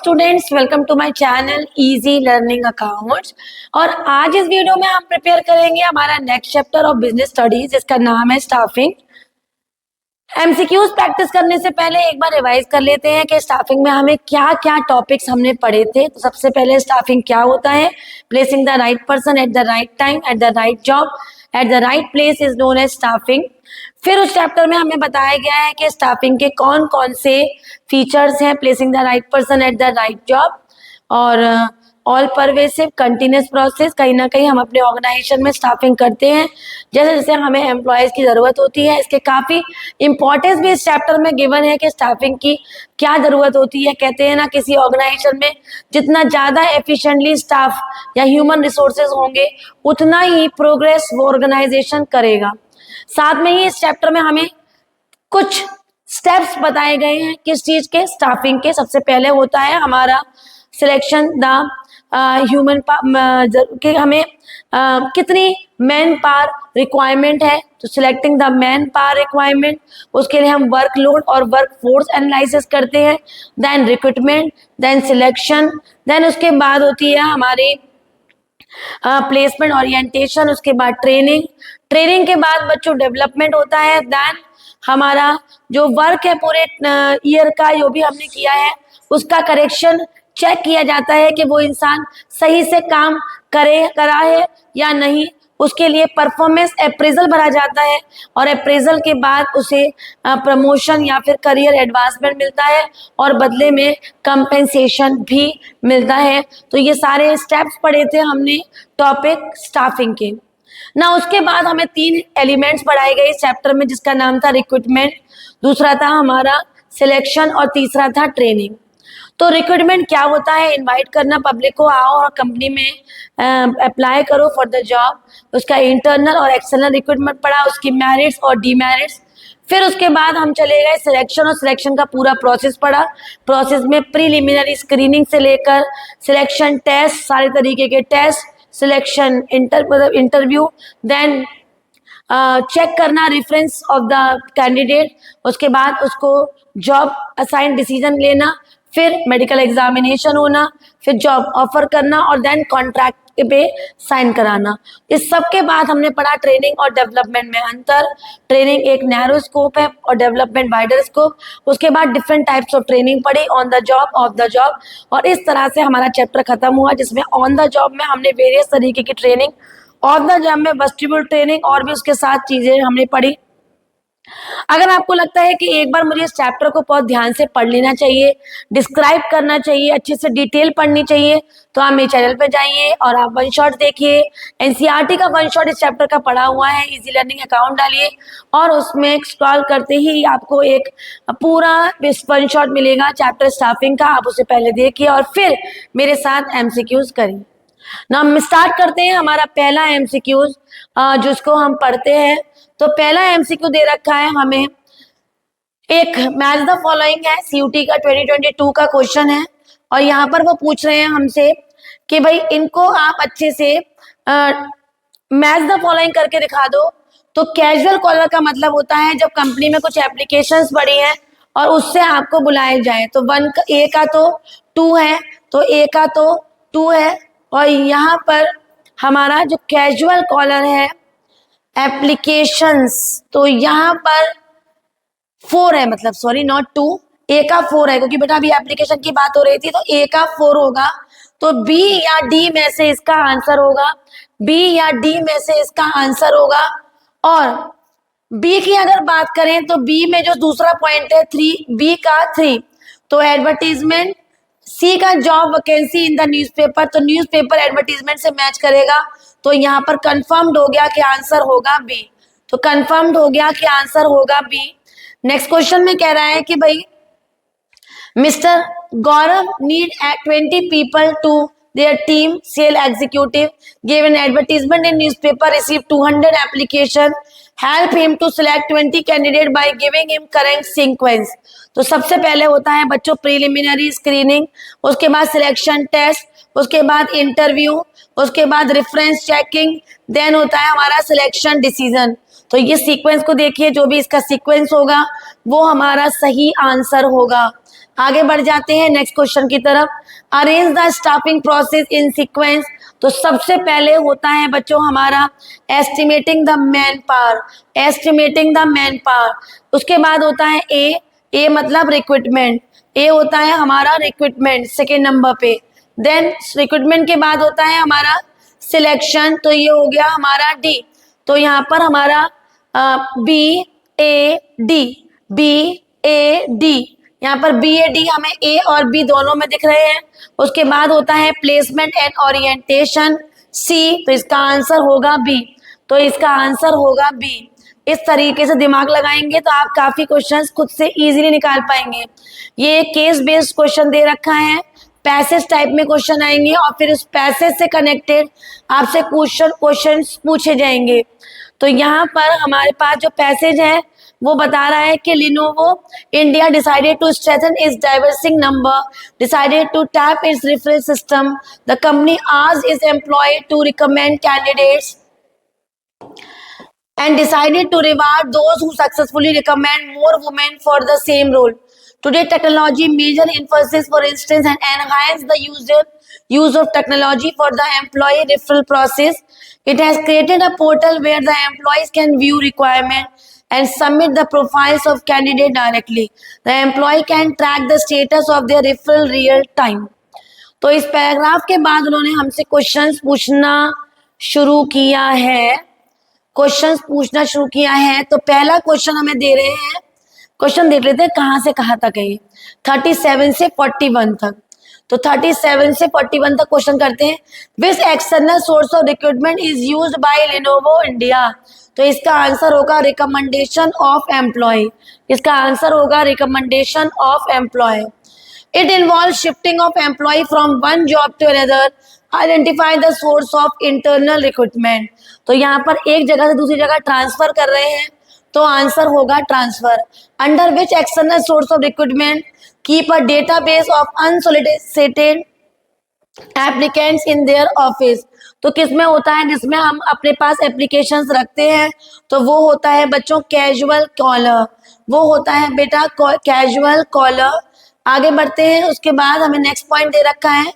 Students, welcome to my channel easy learning accounts. और आज इस वीडियो में हम प्रिपेयर करेंगे हमारा next chapter of business studies, जिसका नाम है स्टाफिंग। एमसीक्यूज प्रैक्टिस करने से पहले एक बार रिवाइज कर लेते हैं कि स्टाफिंग में हमें क्या क्या टॉपिक्स हमने पढ़े थे। तो सबसे पहले स्टाफिंग क्या होता है? Placing the right person at the right time at the right job at the right place is known as staffing. फिर उस चैप्टर में हमें बताया गया है कि स्टाफिंग के कौन कौन से फीचर्स हैं। Placing the right person at the right job और ऑल परवेसिव कंटिन्यूस प्रोसेस। कहीं ना कहीं हम अपने ऑर्गेनाइजेशन में स्टाफिंग करते हैं, जैसे जैसे हमें एम्प्लॉयज की ज़रूरत होती है। इसके काफ़ी इंपॉर्टेंस भी इस चैप्टर में गिवन है कि स्टाफिंग की क्या ज़रूरत होती है। कहते हैं ना, किसी ऑर्गेनाइजेशन में जितना ज़्यादा एफिशिएंटली स्टाफ या ह्यूमन रिसोर्सेज होंगे, उतना ही प्रोग्रेस वो ऑर्गेनाइजेशन करेगा। साथ में ही इस चैप्टर में हमें कुछ स्टेप्स बताए गए हैं किस चीज के, स्टाफिंग के। सबसे पहले होता है हमारा सिलेक्शन द ह्यूमन कि हमें कितनी मैन पावर रिक्वायरमेंट है, तो selecting the man power requirement. उसके लिए हम वर्कलोड और वर्क फोर्स एनालिसिस करते हैं। Then recruitment, then selection, then उसके बाद होती है हमारी प्लेसमेंट ओरिएंटेशन, उसके बाद ट्रेनिंग। ट्रेनिंग के बाद बच्चों डेवलपमेंट होता है। देन हमारा जो वर्क है पूरे ईयर का, जो भी हमने किया है उसका करेक्शन चेक किया जाता है कि वो इंसान सही से काम करा है या नहीं। उसके लिए परफॉर्मेंस अप्रेजल भरा जाता है और अप्रेजल के बाद उसे प्रमोशन या फिर करियर एडवांसमेंट मिलता है और बदले में कंपेंसेशन भी मिलता है। तो ये सारे स्टेप्स पढ़े थे हमने टॉपिक स्टाफिंग के ना। उसके बाद हमें 3 एलिमेंट्स पढ़ाए गए इस चैप्टर में, जिसका नाम था रिक्रूटमेंट, दूसरा था हमारा सिलेक्शन और तीसरा था ट्रेनिंग। तो रिक्रूटमेंट क्या होता है? इनवाइट करना पब्लिक को, आओ और कंपनी में अप्लाई करो फॉर द जॉब। उसका इंटरनल और एक्सटर्नल रिक्रूटमेंट पढ़ा, उसकी मेरिट्स और डीमेरिट्स। फिर उसके बाद हम चले गए सिलेक्शन, और सिलेक्शन का पूरा प्रोसेस पढ़ा। प्रोसेस में प्रीलिमिनरी स्क्रीनिंग से लेकर सिलेक्शन टेस्ट, सारे तरीके के test, selection interview, then check करना रेफरेंस ऑफ द कैंडिडेट, उसके बाद उसको जॉब असाइन डिसीजन लेना, फिर मेडिकल एग्जामिनेशन होना, फिर जॉब ऑफर करना और देन कॉन्ट्रैक्ट पे साइन कराना। इस सब के बाद हमने पढ़ा ट्रेनिंग और डेवलपमेंट में अंतर। ट्रेनिंग एक नैरो स्कोप है और डेवलपमेंट वाइडर स्कोप। उसके बाद डिफरेंट टाइप्स ऑफ ट्रेनिंग पढ़ी, on the job, of the job, और इस तरह से हमारा चैप्टर खत्म हुआ, जिसमें ऑन द जॉब में हमने वेरियस तरीके की ट्रेनिंग, ऑफ द जॉब में वेस्टिब्यूल ट्रेनिंग और भी उसके साथ चीजें हमने पढ़ी। अगर आपको लगता है कि एक बार मुझे इस चैप्टर को बहुत ध्यान से पढ़ लेना चाहिए, डिस्क्राइब करना चाहिए, अच्छे से डिटेल पढ़नी चाहिए, तो आप मेरे चैनल पे जाइए और आप वन शॉट देखिए। एनसीईआरटी का वन शॉट इस चैप्टर का पढ़ा हुआ है, इजी लर्निंग अकाउंट डालिए और उसमें स्क्रॉल करते ही आपको एक पूरा वन शॉट मिलेगा चैप्टर स्टाफिंग का। आप उसे पहले देखिए और फिर मेरे साथ एमसीक्यूज करिए ना। हम स्टार्ट करते हैं हमारा पहला एमसीक्यूज जिसको हम पढ़ते हैं। तो पहला एमसीक्यू दे रखा है हमें, एक मैच द फॉलोइंग है, सीयूटी का 2022 का क्वेश्चन है। और यहाँ पर वो पूछ रहे हैं हमसे कि भाई इनको आप अच्छे से मैच द फॉलोइंग करके दिखा दो। तो कैजुअल कॉलर का मतलब होता है जब कंपनी में कुछ एप्लीकेशंस पड़ी हैं और उससे आपको बुलाया जाए। तो ए का तो 2 है, तो ए का तो 2 है, और यहाँ पर हमारा जो कैजुअल कॉलर है एप्लीकेशंस, तो यहाँ पर 4 है, मतलब सॉरी नॉट 2, ए का 4 है, क्योंकि बेटा अभी एप्लीकेशन की बात हो रही थी, तो ए का 4 होगा। तो बी या डी में से इसका आंसर होगा, बी या डी में से इसका आंसर होगा। और बी की अगर बात करें तो बी में जो दूसरा पॉइंट है 3, बी का 3, तो एडवर्टीजमेंट। सी का job vacancy in the newspaper, तो न्यूज़पेपर एडवर्टीजमेंट से मैच करेगा, तो यहाँ पर कंफर्म्ड हो गया कि आंसर होगा बी। तो कंफर्म्ड हो गया कि आंसर होगा बी। नेक्स्ट क्वेश्चन में कह रहा है कि भाई mister Gaurav need 20 people to their team sale executive, give an advertisement in newspaper, receive 200 application, help him to select 20 candidate by giving him correct sequence. तो सबसे पहले होता है बच्चों प्रीलिमिनरी स्क्रीनिंग, उसके बाद सिलेक्शन टेस्ट, उसके बाद इंटरव्यू, उसके बाद रेफरेंस चेकिंग, देन होता है हमारा सिलेक्शन डिसीजन। तो ये सीक्वेंस को देखिए, जो भी इसका सीक्वेंस होगा वो हमारा सही आंसर होगा। आगे बढ़ जाते हैं नेक्स्ट क्वेश्चन की तरफ। Arrange the staffing process in sequence. तो सबसे पहले होता है बच्चों हमारा estimating the man power, estimating the man power. उसके बाद होता है ए मतलब रिक्रूटमेंट, ए होता है हमारा रिक्रूटमेंट सेकेंड नंबर पे। देन रिक्रूटमेंट के बाद होता है हमारा सिलेक्शन, तो ये हो गया हमारा डी। तो यहाँ पर हमारा बी ए डी यहाँ पर बी ए डी हमें ए और बी दोनों में दिख रहे हैं। उसके बाद होता है प्लेसमेंट एंड ओरिएंटेशन सी, तो इसका आंसर होगा बी। तो इसका आंसर होगा बी। इस तरीके से दिमाग लगाएंगे तो आप काफी क्वेश्चंस खुद से इजीली निकाल पाएंगे। ये केस बेस्ड क्वेश्चन दे रखा है, पैसेज टाइप में क्वेश्चन आएंगे और फिर उस पैसेज से कनेक्टेड आपसे क्वेश्चन पूछे जाएंगे। तो यहाँ पर हमारे पास जो पैसेज है वो बता रहा है कि Lenovo India decided to strengthen its diversity number, decided to tap its referral system, the company asked its employ to recommend candidates and decided to reward those who successfully recommend more women for the same role. Today, technology major emphasis, for instance, and enhance the use of technology for the employee referral process. It has created a portal where the employees can view requirement and submit the profiles of candidate directly. The employee can track the status of their referral real time. तो इस paragraph के बाद उन्होंने हमसे questions पूछना शुरू किया है, क्वेश्चंस पूछना शुरू किया है। तो पहला क्वेश्चन हमें दे रहे हैं, क्वेश्चन देख लेते हैं कहाँ से कहाँ तक है, 37 से 41 तक। तो 37 से 41 तक क्वेश्चन करते हैं। Which external source of recruitment is used by Lenovo India. तो इसका आंसर होगा रिकमेंडेशन ऑफ एम्प्लॉय, इसका आंसर होगा recommendation of employ. It involves shifting of employee from one job to another. Identify the source of internal recruitment. तो यहाँ पर एक जगह से दूसरी जगह ट्रांसफर कर रहे हैं, तो आंसर होगा transfer. Under which external source of recruitment keep a database of unsolicited applicants in their office. तो किसमें होता है, जिसमें हम अपने पास एप्लीकेशंस रखते हैं, तो वो होता है बच्चों कैजुअल कॉलर, वो होता है बेटा कैजुअल कॉलर। आगे बढ़ते हैं, उसके बाद हमें नेक्स्ट पॉइंट दे रखा है,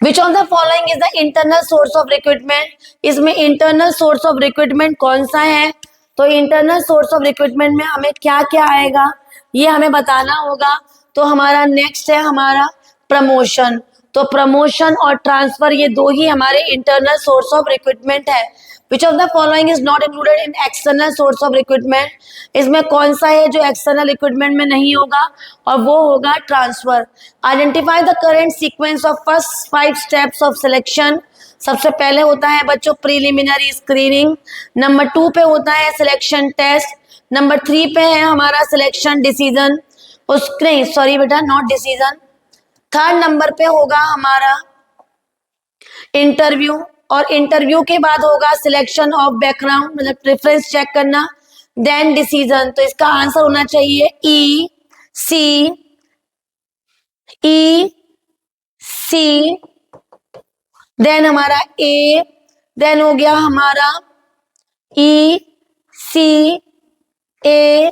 which of the following is the internal source of recruitment. इसमें इंटरनल सोर्स ऑफ रिक्रूटमेंट कौन सा है। तो इंटरनल सोर्स ऑफ रिक्रूटमेंट में हमें क्या क्या आएगा ये हमें बताना होगा। तो हमारा नेक्स्ट है हमारा प्रमोशन। तो प्रमोशन और ट्रांसफर ये दो ही हमारे इंटरनल सोर्स ऑफ रिक्रूटमेंट है। Which of the following is not included in external source of recruitment? इसमें कौन सा है जो एक्सटर्नल रिक्रूटमेंट में नहीं होगा, और वो होगा transfer. Identify the current sequence of first 5 steps of selection. सबसे पहले होता है बच्चों प्रीलिमिनरी स्क्रीनिंग, नंबर 2 पे होता है सिलेक्शन टेस्ट, नंबर 3 पे है हमारा सिलेक्शन डिसीजन, उसके सॉरी बेटा नॉट डिसीजन, 3rd नंबर पे होगा हमारा इंटरव्यू, और इंटरव्यू के बाद होगा सिलेक्शन ऑफ बैकग्राउंड मतलब प्रेफरेंस चेक करना, देन डिसीजन। तो इसका आंसर होना चाहिए ई सी, देन हमारा ए, देन हो गया हमारा ई सी ए,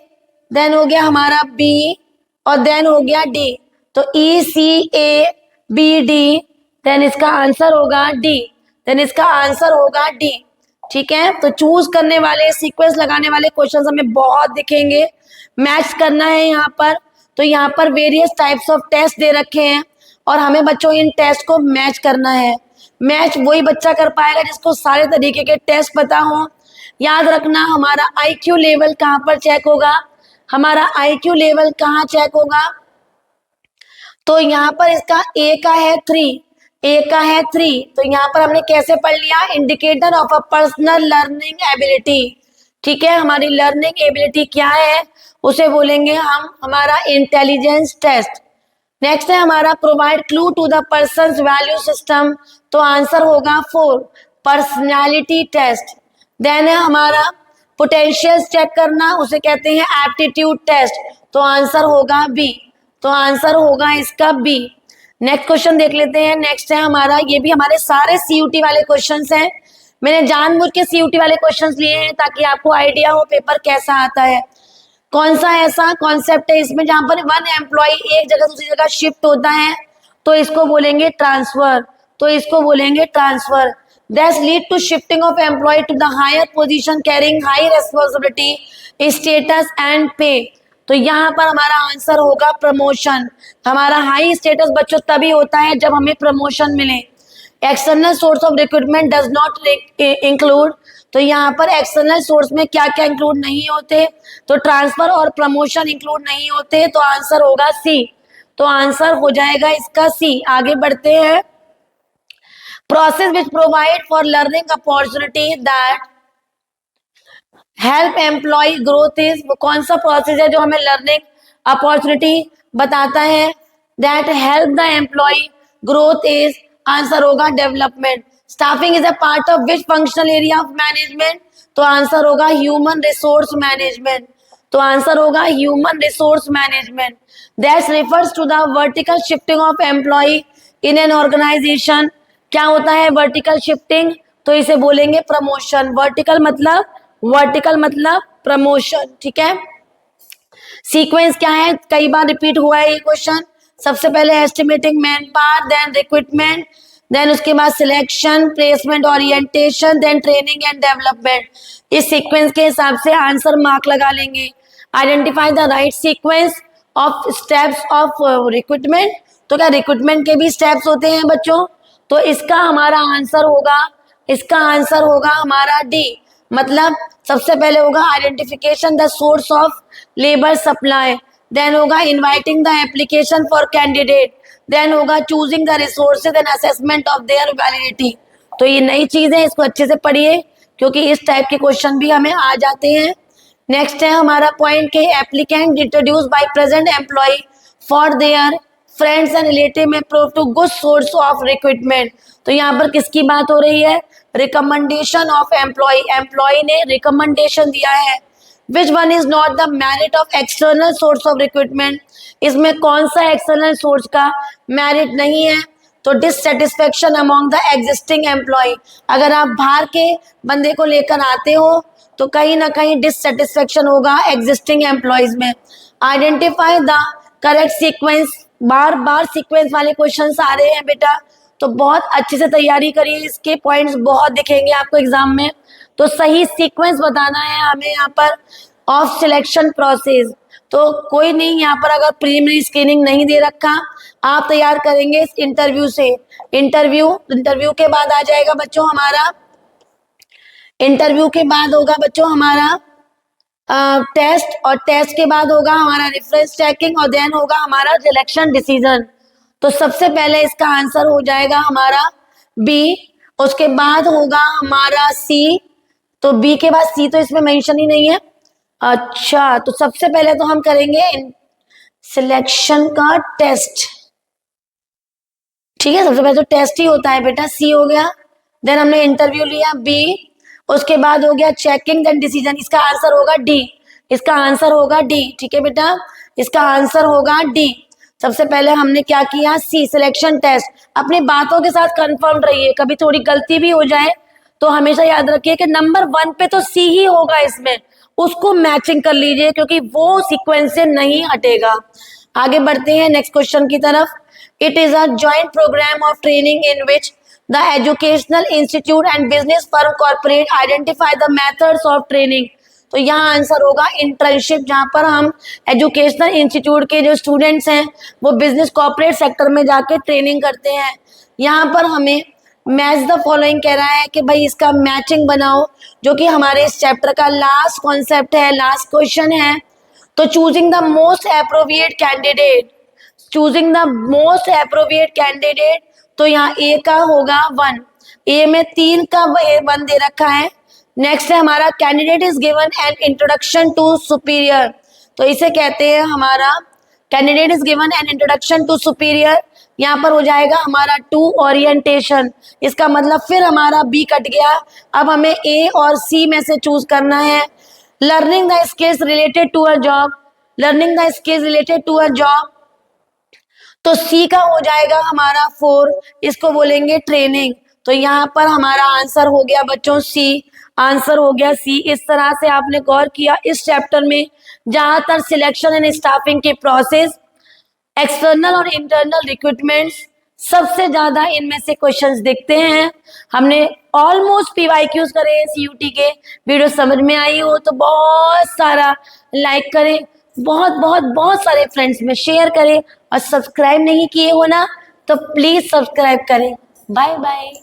देन हो गया हमारा बी, और देन हो गया डी। तो ई सी ए बी डी, देन इसका आंसर होगा डी, देन इसका आंसर होगा डी। ठीक है, तो चूज करने वाले सीक्वेंस लगाने वाले क्वेश्चंस हमें बहुत दिखेंगे, मैच करना है यहाँ पर। तो यहाँ पर वेरियस टाइप्स ऑफ टेस्ट दे रखे हैं और हमें बच्चों इन टेस्ट को मैच करना है। मैच वही बच्चा कर पाएगा जिसको सारे तरीके के टेस्ट पता हो। याद रखना हमारा IQ लेवल कहाँ पर चेक होगा, हमारा IQ लेवल कहाँ चेक होगा। तो यहाँ पर इसका ए का है 3, ए का है 3। तो यहाँ पर हमने कैसे पढ़ लिया, indicator of a personal learning ability. ठीक है, हमारी लर्निंग एबिलिटी क्या है उसे बोलेंगे हम हमारा इंटेलिजेंस टेस्ट। नेक्स्ट है हमारा provide clue to the person's value system. तो आंसर होगा 4, पर्सनैलिटी टेस्ट। देन है हमारा पोटेंशियल्स चेक करना, उसे कहते हैं एप्टीट्यूड टेस्ट। तो आंसर होगा बी, तो आंसर होगा इसका बी। नेक्स्ट क्वेश्चन देख लेते हैं। नेक्स्ट है हमारा, ये भी हमारे सारे CUT वाले क्वेश्चंस हैं। मैंने जानबूझ के CUT वाले क्वेश्चंस लिए हैं ताकि आपको आइडिया हो पेपर कैसा आता है। कौन सा ऐसा कॉन्सेप्ट है इसमें जहां पर वन एम्प्लॉय एक जगह दूसरी जगह शिफ्ट होता है, तो इसको बोलेंगे ट्रांसफर, तो इसको बोलेंगे transfer. That lead to shifting of employee to the higher position carrying high responsibility status and pay. तो यहाँ पर हमारा आंसर होगा प्रमोशन। हमारा हाई स्टेटस बच्चों तभी होता है जब हमें प्रमोशन मिले। External source of recruitment does not include, तो यहाँ पर एक्सटर्नल सोर्स में क्या क्या इंक्लूड नहीं होते, तो ट्रांसफर और प्रमोशन इंक्लूड नहीं होते, तो आंसर होगा सी। तो आंसर हो जाएगा इसका सी। आगे बढ़ते हैं। Process which provide for learning opportunity that help employee growth is, कौन सा प्रोसेस है जो हमें लर्निंग अपॉर्चुनिटी बताता है, that help the employ growth is, answer होगा development. Staffing is a part of which functional area of management, तो answer होगा ह्यूमन रिसोर्स मैनेजमेंट, तो आंसर होगा human resource management. That refers to the vertical shifting of employ in an organisation, क्या होता है vertical shifting, तो इसे बोलेंगे प्रमोशन। वर्टिकल मतलब प्रमोशन, ठीक है। सीक्वेंस क्या है, कई बार रिपीट हुआ है ये क्वेश्चन। सबसे पहले estimating man power, then recruitment, then उसके बाद selection, placement, orientation, then training and development. इस सीक्वेंस के हिसाब से आंसर मार्क लगा लेंगे। Identify the right sequence of steps of recruitment, तो क्या रिक्रूटमेंट के भी स्टेप्स होते हैं बच्चों, तो इसका हमारा आंसर होगा हमारा डी। मतलब सबसे पहले होगा identification the source of labour supply, then होगा inviting the application for candidate, then होगा choosing the resources and assessment of their validity. तो ये नई चीज है, इसको अच्छे से पढ़िए क्योंकि इस टाइप के क्वेश्चन भी हमें आ जाते हैं। नेक्स्ट है हमारा पॉइंट के applicant introduce by present employ for their friends and relative may prove to good source of recruitment. तो यहाँ पर किसकी बात हो रही है, रिकमेंडेशन ऑफ एम्प्लॉय ने रिकमेंडेशन दिया है। Which one is not the merit of external source of recruitment, इसमें कौन सा एक्सटर्नल सोर्स का मेरिट नहीं है, तो dissatisfaction among the existing employee. अगर आप बाहर के बंदे को लेकर आते हो तो कहीं ना कहीं डिससेटिस्फेक्शन होगा एग्जिस्टिंग एम्प्लॉयज में। Identify the correct sequence, bar bar sequence वाले क्वेश्चंस आ रहे हैं बेटा, तो बहुत अच्छे से तैयारी करिए, इसके पॉइंट्स बहुत दिखेंगे आपको एग्जाम में। तो सही सीक्वेंस बताना है हमें यहाँ पर ऑफ सिलेक्शन प्रोसेस। तो कोई नहीं, यहाँ पर अगर प्रीलिमिनरी स्क्रीनिंग नहीं दे रखा, आप तैयार करेंगे इस इंटरव्यू से। इंटरव्यू के बाद आ जाएगा बच्चों हमारा, इंटरव्यू के बाद होगा बच्चों हमारा टेस्ट, और टेस्ट के बाद होगा हमारा रेफरेंस चेकिंग, और देन होगा हमारा सिलेक्शन डिसीजन। तो सबसे पहले इसका आंसर हो जाएगा हमारा बी, उसके बाद होगा हमारा सी, तो बी के बाद सी तो इसमें मेंशन ही नहीं है। अच्छा, तो सबसे पहले तो हम करेंगे सिलेक्शन का टेस्ट, ठीक है, सबसे पहले तो टेस्ट ही होता है बेटा, सी हो गया। देन हमने इंटरव्यू लिया बी, उसके बाद हो गया चेकिंग, देन डिसीजन। इसका आंसर होगा डी, इसका आंसर होगा डी, ठीक है बेटा, इसका आंसर होगा डी। सबसे पहले हमने क्या किया, सी सिलेक्शन टेस्ट। अपनी बातों के साथ कंफर्म रहिए, कभी थोड़ी गलती भी हो जाए तो हमेशा याद रखिए कि नंबर 1 पे तो सी ही होगा, इसमें उसको मैचिंग कर लीजिए क्योंकि वो सीक्वेंस से नहीं हटेगा। आगे बढ़ते हैं नेक्स्ट क्वेश्चन की तरफ। It is a joint programme of training in which the educational institute and business firm corporate identify the methods of training. तो यहाँ आंसर होगा इंटर्नशिप, जहाँ पर हम एजुकेशनल इंस्टीट्यूट के जो स्टूडेंट्स हैं वो बिजनेस कॉर्पोरेट सेक्टर में जाके ट्रेनिंग करते हैं। यहाँ पर हमें मैच द फॉलोइंग कह रहा है कि भाई इसका मैचिंग बनाओ, जो कि हमारे इस चैप्टर का लास्ट कॉन्सेप्ट है, लास्ट क्वेश्चन है। तो choosing the most appropriate candidate, choosing the most appropriate candidate, तो यहाँ ए का होगा 1, ए में 3 का 1 दे रखा है। नेक्स्ट है हमारा candidate is given an introduction to superior, तो इसे कहते हैं हमारा candidate is given an introduction to superior. यहाँ पर हो जाएगा हमारा 2 ओरिएंटेशन, इसका मतलब फिर हमारा बी कट गया। अब हमें ए और सी में से चूज करना है। Learning the skills related to a job, learning the skills related to a job, तो सी का हो जाएगा हमारा 4, इसको बोलेंगे ट्रेनिंग। तो यहाँ पर हमारा आंसर हो गया बच्चों सी, आंसर हो गया सी। इस तरह से आपने गौर किया इस चैप्टर में ज्यादातर सिलेक्शन एंड स्टाफिंग के प्रोसेस, एक्सटर्नल और इंटरनल रिक्रूटमेंट्स, सबसे ज्यादा इनमें से क्वेश्चंस दिखते हैं। हमने ऑलमोस्ट पीवाईक्यूज करे हैं सीयूटी के। वीडियो समझ में आई हो तो बहुत सारा लाइक करें, बहुत बहुत बहुत सारे फ्रेंड्स में शेयर करें, और सब्सक्राइब नहीं किए हो ना तो प्लीज सब्सक्राइब करें। Bye bye.